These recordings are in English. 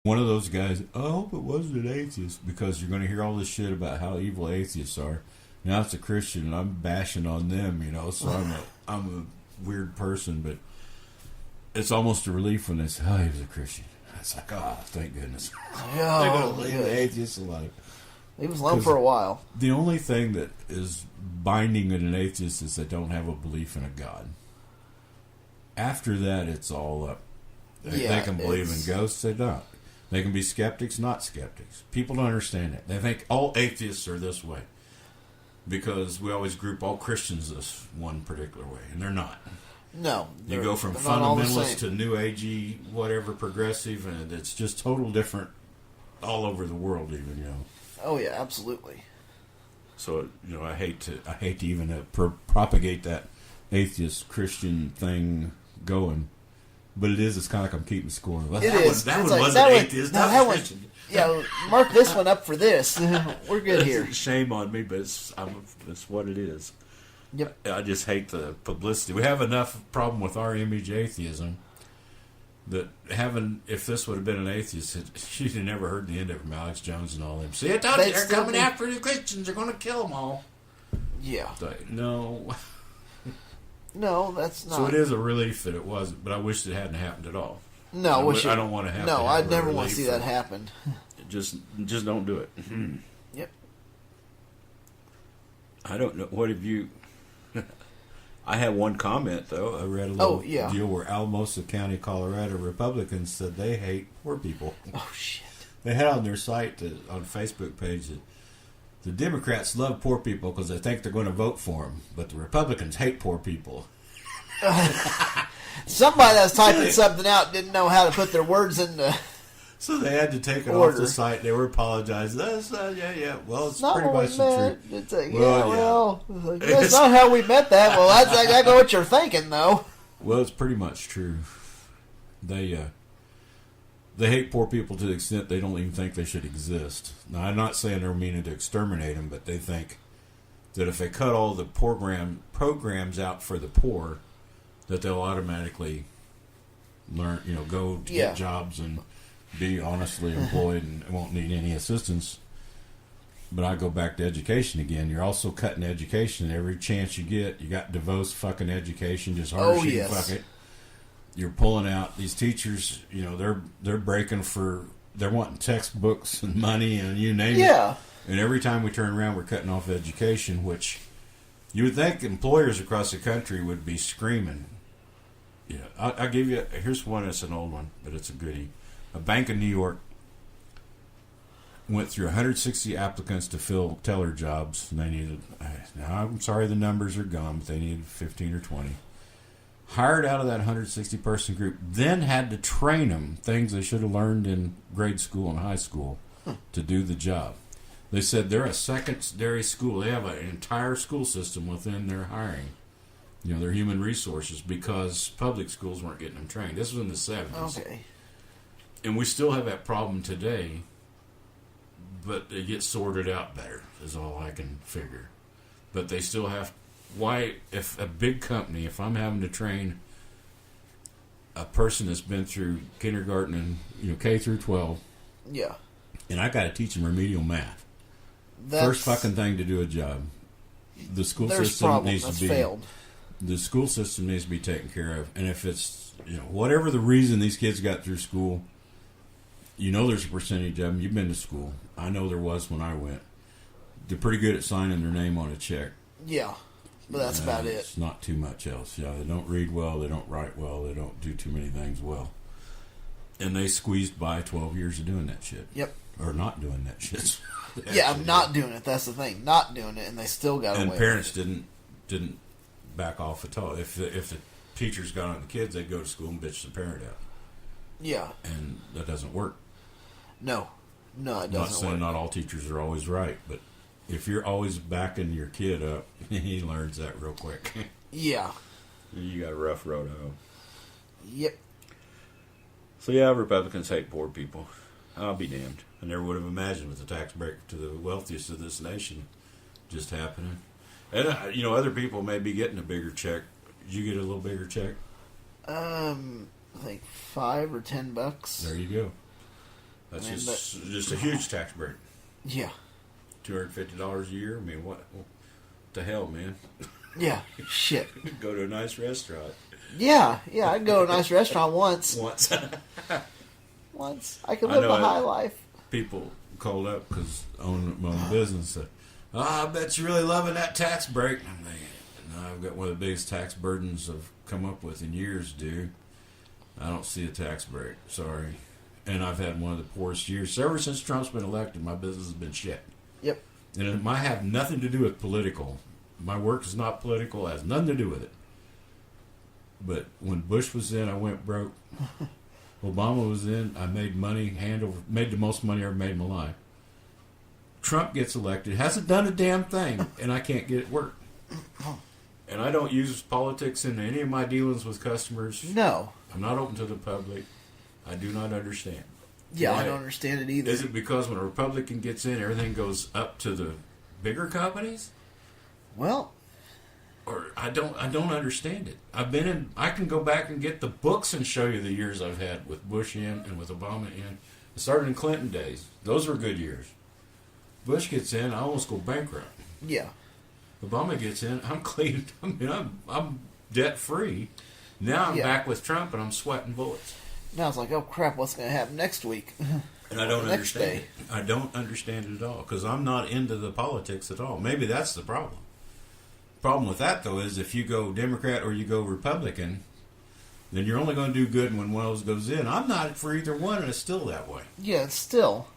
one of those guys, I hope it wasn't an atheist, because you're going to hear all this shit about how evil atheists are. Now it's a Christian, and I'm bashing on them, so I'm a weird person, but it's almost a relief when they say, oh, he was a Christian. It's like, oh, thank goodness. Yeah, they're going to leave the atheists alone. He was alone for a while. The only thing that is binding in an atheist is they don't have a belief in a God. After that, it's all up. They can believe in ghosts, they don't. They can be skeptics, not skeptics. People don't understand it. They think all atheists are this way because we always group all Christians this one particular way, and they're not. No. You go from fundamentalist to new agey, whatever, progressive, and it's just total different all over the world even, Oh, yeah, absolutely. So, I hate to even propagate that atheist Christian thing going. But it's kind of like I'm keeping score. That one wasn't atheist. That one, yeah, mark this one up for this. We're good here. Shame on me, but it's what it is. Yep. I just hate the publicity. We have enough problem with our image atheism that if this would have been an atheist, she'd have never heard the end of it from Alex Jones and all them. See, I told you they're coming after the Christians. They're going to kill them all. Yeah. No. No, that's not. So it is a relief that it wasn't, but I wish it hadn't happened at all. No, I don't want to have. No, I'd never want to see that happen. Just don't do it. Yep. I don't know. What have you? I have one comment though. I read a little deal where Alamosa County, Colorado Republicans said they hate poor people. Oh shit! They had on their site on Facebook page that the Democrats love poor people because they think they're going to vote for them, but the Republicans hate poor people. Somebody that was typing something out didn't know how to put their words into. So they had to take it off the site. They were apologizing. That's yeah. Well, it's pretty much the truth. It's like, that's not how we meant that. Well, that's exactly what you're thinking, though. Well, it's pretty much true. They hate poor people to the extent they don't even think they should exist. Now, I'm not saying they're meaning to exterminate them, but they think that if they cut all the programs out for the poor, that they'll automatically learn, go to get jobs and be honestly employed and won't need any assistance. But I go back to education again. You're also cutting education every chance you get. You got DeVos fucking education, just hard shit, fuck it. You're pulling out these teachers. They're breaking they're wanting textbooks and money and you name it. And every time we turn around, we're cutting off education, which you would think employers across the country would be screaming. Yeah, I'll give you. Here's one. It's an old one, but it's a goodie. A bank in New York went through 160 applicants to fill teller jobs, and they needed. Now I'm sorry, the numbers are gone, but they needed 15 or 20. Hired out of that 160 person group, then had to train them things they should have learned in grade school and high school to do the job. They said they're a secondary school. They have an entire school system within their hiring. Their human resources, because public schools weren't getting them trained. This was in the 70s. Okay. And we still have that problem today, but it gets sorted out better, is all I can figure. But they still have... Why, if a big company, if I'm having to train a person that's been through kindergarten and, K through 12... Yeah. And I got to teach them remedial math. First fucking thing to do a job. The school system needs to be... failed. The school system needs to be taken care of. And if it's, whatever the reason these kids got through school, there's a percentage of them. You've been to school. I know there was when I went. They're pretty good at signing their name on a check. Yeah, but that's about it. It's not too much else. Yeah, they don't read well. They don't write well. They don't do too many things well. And they squeezed by 12 years of doing that shit. Yep. Or not doing that shit. Yeah, I'm not doing it. That's the thing. Not doing it, and they still got away with it. And parents didn't back off at all. If the teachers got on the kids, they'd go to school and bitch the parent out. Yeah. And that doesn't work. No, it doesn't Not saying work. not all teachers are always right, but if you're always backing your kid up, he learns that real quick. Yeah. You got a rough road home. Yep. So yeah, Republicans hate poor people. I'll be damned. I never would have imagined with the tax break to the wealthiest of this nation just happening. And, other people may be getting a bigger check. Did you get a little bigger check? I think $5 or $10. There you go. That's just a huge tax break. Yeah. $250 a year. I mean, what the hell, man? Yeah. Shit. Go to a nice restaurant. Yeah. I'd go to a nice restaurant once. Once. I could live a high life. People called up because own my own business. Said, I bet you're really loving that tax break. I'm thinking, no, I've got one of the biggest tax burdens I've come up with in years, dude. I don't see a tax break. Sorry. And I've had one of the poorest years. Ever since Trump's been elected, my business has been shit. Yep. And it might have nothing to do with political. My work is not political. It has nothing to do with it. But when Bush was in, I went broke. Obama was in, I made money, made the most money I ever made in my life. Trump gets elected, hasn't done a damn thing, and I can't get it work. And I don't use politics in any of my dealings with customers. No. I'm not open to the public. I do not understand. Yeah, I don't understand it either. Is it because when a Republican gets in, everything goes up to the bigger companies? Well, or I don't understand it. I've been in. I can go back and get the books and show you the years I've had with Bush in and with Obama in. It started in Clinton days. Those were good years. Bush gets in, I almost go bankrupt. Yeah. Obama gets in, I'm clean. I mean, I'm debt free. Now I'm back with Trump and I'm sweating bullets. Now it's like, oh crap, what's going to happen next week? And I don't understand it. I don't understand it at all because I'm not into the politics at all. Maybe that's the problem. Problem with that, though, is if you go Democrat or you go Republican, then you're only going to do good when one of those goes in. I'm not for either one, and it's still that way. Yeah, it's still.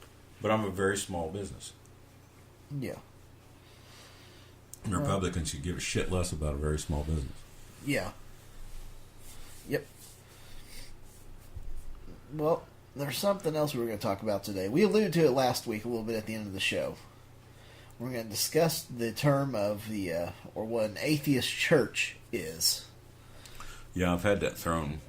But I'm a very small business. Yeah. And Republicans could give a shit less about a very small business. Yeah. Yep. Well, there's something else we were going to talk about today. We alluded to it last week a little bit at the end of the show. We're going to discuss the term of or what an atheist church is. Yeah, I've had that thrown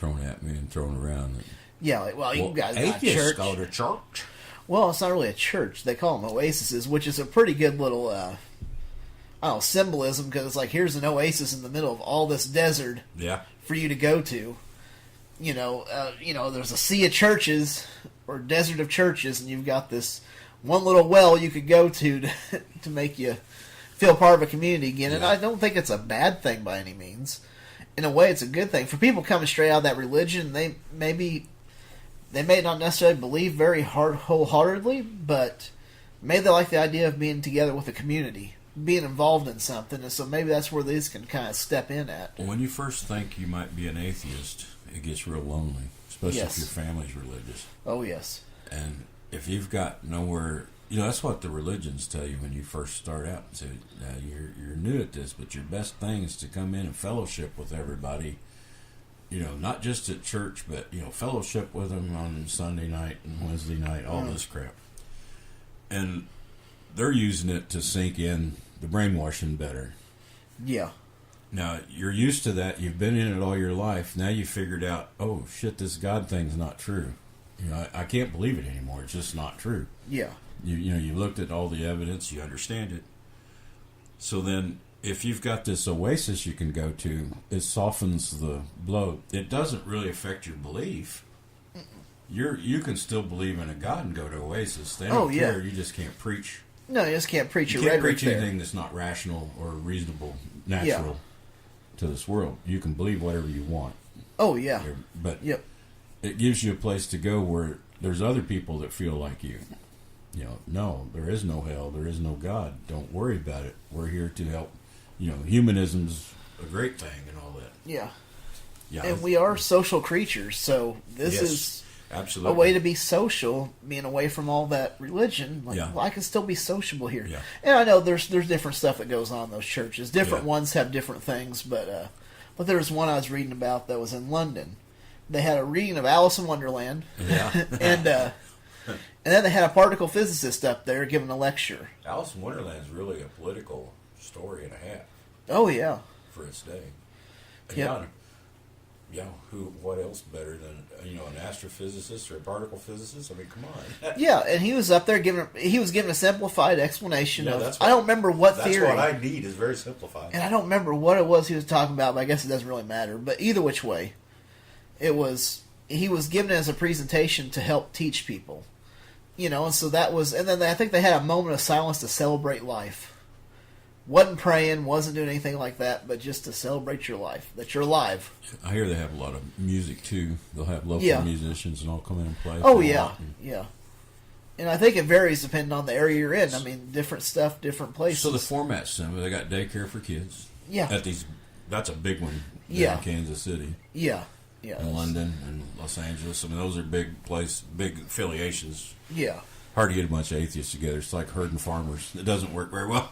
at me and thrown around. Yeah, like, well, you guys got a church. Atheists go to church. Well, it's not really a church. They call them oases, which is a pretty good little, symbolism, because it's like, here's an oasis in the middle of all this desert for you to go to. There's a sea of churches, or desert of churches, and you've got this one little well you could go to make you feel part of a community again. Yeah. And I don't think it's a bad thing by any means. In a way, it's a good thing. For people coming straight out of that religion, they may not necessarily believe very wholeheartedly, but maybe they like the idea of being together with a community, being involved in something, and so maybe that's where these can kind of step in at. When you first think you might be an atheist, it gets real lonely, especially if your family's religious. Oh, yes. And if you've got nowhere, that's what the religions tell you when you first start out. So you're new at this, but your best thing is to come in and fellowship with everybody. Not just at church, but fellowship with them on Sunday night and Wednesday night, all this crap. And they're using it to sink in the brainwashing better. Yeah. Now, you're used to that. You've been in it all your life. Now you figured out, oh, shit, this God thing's not true. I can't believe it anymore. It's just not true. Yeah. You looked at all the evidence. You understand it. So then, if you've got this oasis you can go to, it softens the blow. It doesn't really affect your belief. You can still believe in a God and go to oasis. They don't care. You just can't preach. No, you just can't preach your rhetoric. You can't preach anything there. That's not rational or reasonable, natural to this world. You can believe whatever you want. Oh, yeah. But it gives you a place to go where there's other people that feel like you. No, there is no hell. There is no God. Don't worry about it. We're here to help. Humanism's a great thing and all that. Yeah. Yeah. And we are social creatures, so this is absolutely a way to be social, being away from all that religion. Well, I can still be sociable here. Yeah. And I know there's different stuff that goes on in those churches. Different ones have different things, but there was one I was reading about that was in London. They had a reading of Alice in Wonderland. Yeah. And then they had a particle physicist up there giving a lecture. Alice in Wonderland is really a political story and a half. Oh, yeah. For its day. Yeah. What else better than an astrophysicist or a particle physicist? I mean, come on. Yeah, and he was up there giving a simplified explanation of. I don't remember what theory. That's what I need is very simplified. And I don't remember what it was he was talking about, but I guess it doesn't really matter. But either which way, it was he was given it as a presentation to help teach people. And so that was, and then I think they had a moment of silence to celebrate life. Wasn't praying, wasn't doing anything like that, but just to celebrate your life, that you're alive. I hear they have a lot of music too. They'll have local musicians and all come in and play. Oh yeah, yeah. And I think it varies depending on the area you're in. I mean, different stuff, different places. So the format's similar. They got daycare for kids. Yeah. That's a big one. Yeah. In Kansas City. Yeah. Yeah. And London and Los Angeles. I mean, those are big affiliations. Yeah. Hard to get a bunch of atheists together. It's like herding farmers. It doesn't work very well.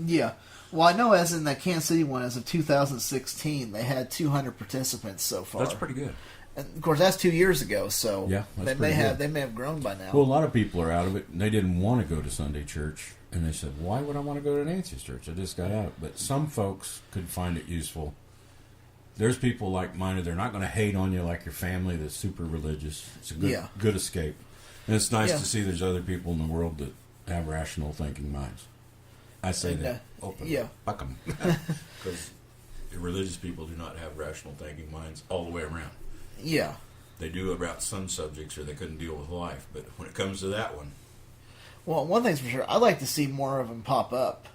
Yeah. Well, I know as in that Kansas City one, as of 2016, they had 200 participants so far. That's pretty good. And of course, that's 2 years ago, so yeah, they may have grown by now. Well, a lot of people are out of it, and they didn't want to go to Sunday church. And they said, why would I want to go to an atheist church? I just got out. But some folks could find it useful. There's people like-minded. They're not going to hate on you like your family that's super religious. It's a good escape. And it's nice to see there's other people in the world that have rational thinking minds. I say that openly. Fuck them. Because religious people do not have rational thinking minds all the way around. Yeah. They do about some subjects or they couldn't deal with life. But when it comes to that one... Well, one thing's for sure, I'd like to see more of them pop up.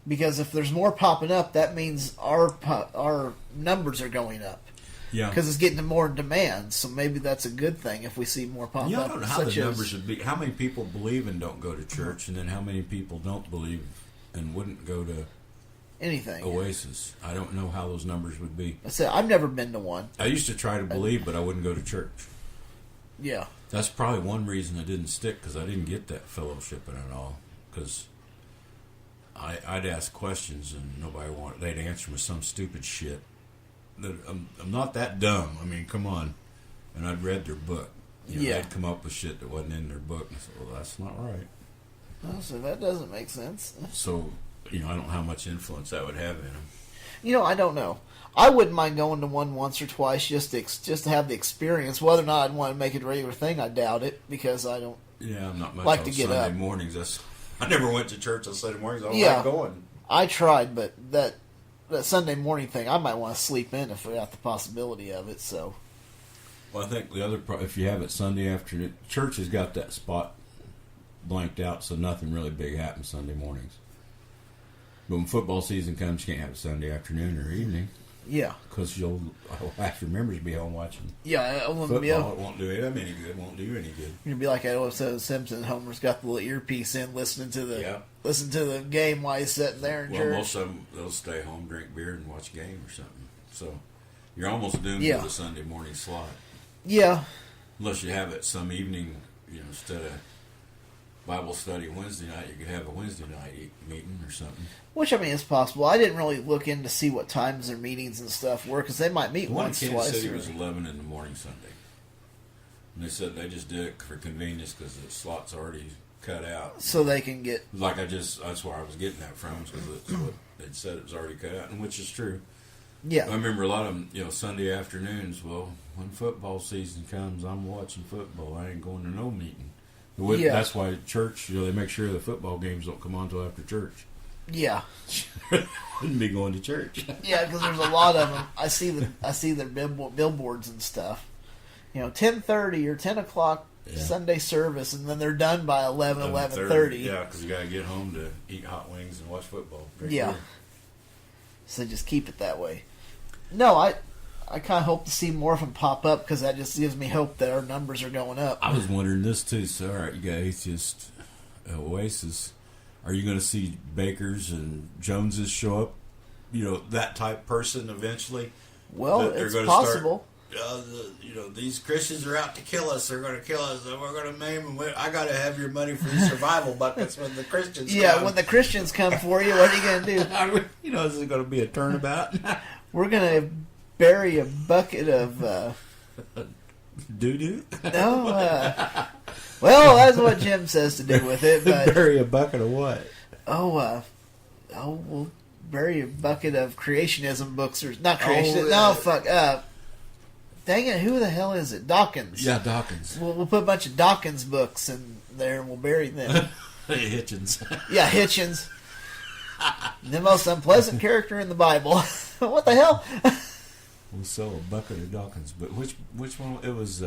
Because if there's more popping up, that means our numbers are going up. Yeah. Because it's getting more demand, so maybe that's a good thing if we see more pop up. I don't know how the numbers would be. How many people believe and don't go to church, and then how many people don't believe and wouldn't go to anything. Oasis? I don't know how those numbers would be. I said I've never been to one. I used to try to believe, but I wouldn't go to church. Yeah. That's probably one reason I didn't stick, because I didn't get that fellowshipping at all. Because I'd ask questions and nobody wanted. They'd answer with some stupid shit. I'm not that dumb. I mean, come on. And I'd read their book. They'd come up with shit that wasn't in their book. And I said, well, that's not right. Oh, so that doesn't make sense. So, I don't know how much influence that would have in them. I don't know. I wouldn't mind going to one once or twice just to have the experience. Whether or not I'd want to make it a regular thing, I doubt it, because I don't. Yeah, I'm not much like on to get Sunday up. mornings. I never went to church on Sunday mornings. I don't like going. I tried, but that Sunday morning thing, I might want to sleep in if we got the possibility of it. So. Well, I think the other if you have it Sunday afternoon, church has got that spot blanked out, so nothing really big happens Sunday mornings. But when football season comes, you can't have it Sunday afternoon or evening. Yeah. Because you'll have your members be home watching football. It won't do them any good. Won't do you any good. You'll be like that episode of Simpsons. Homer's got the little earpiece in, listening to the game while he's sitting there in church. Well, most of them, they'll stay home, drink beer, and watch a game or something. So you're almost doomed to the Sunday morning slot. Yeah. Unless you have it some evening, instead of Bible study Wednesday night, you could have a Wednesday night meeting or something. Which, I mean, is possible. I didn't really look in to see what times their meetings and stuff were, because they might meet once, twice. Kansas City was 11 in the morning Sunday. And they said they just did it for convenience because the slot's already cut out. So they can get... That's where I was getting that from, because it's what they'd said it was already cut out, and which is true. Yeah. I remember a lot of them, Sunday afternoons, well, when football season comes, I'm watching football. I ain't going to no meeting. That's why church, they make sure the football games don't come on until after church. Yeah. Wouldn't be going to church. Yeah, because there's a lot of them. I see their billboards and stuff. 10:30 or 10 o'clock Sunday service, and then they're done by 11:30. Yeah, because you got to get home to eat hot wings and watch football. Yeah. So just keep it that way. No, I kind of hope to see more of them pop up, because that just gives me hope that our numbers are going up. I was wondering this too. So, all right, you got Atheist Oasis. Are you going to see Bakers and Joneses show up? That type person eventually. Well, it's possible. These Christians are out to kill us. They're going to kill us, and we're going to maim them. I got to have your money for the survival buckets when the Christians come. When the Christians come for you, what are you going to do? Is it going to be a turnabout? We're going to bury a bucket of... doo-doo? No, well, that's what Jim says to do with it. But bury a bucket of what? We'll bury a bucket of creationism books, or not creationism. Dang it, who the hell is it? Dawkins. Yeah, Dawkins. We'll put a bunch of Dawkins books in there, and we'll bury them. Hitchens. Yeah, Hitchens. The most unpleasant character in the Bible. What the hell? We'll sell a bucket of Dawkins. But which one? It was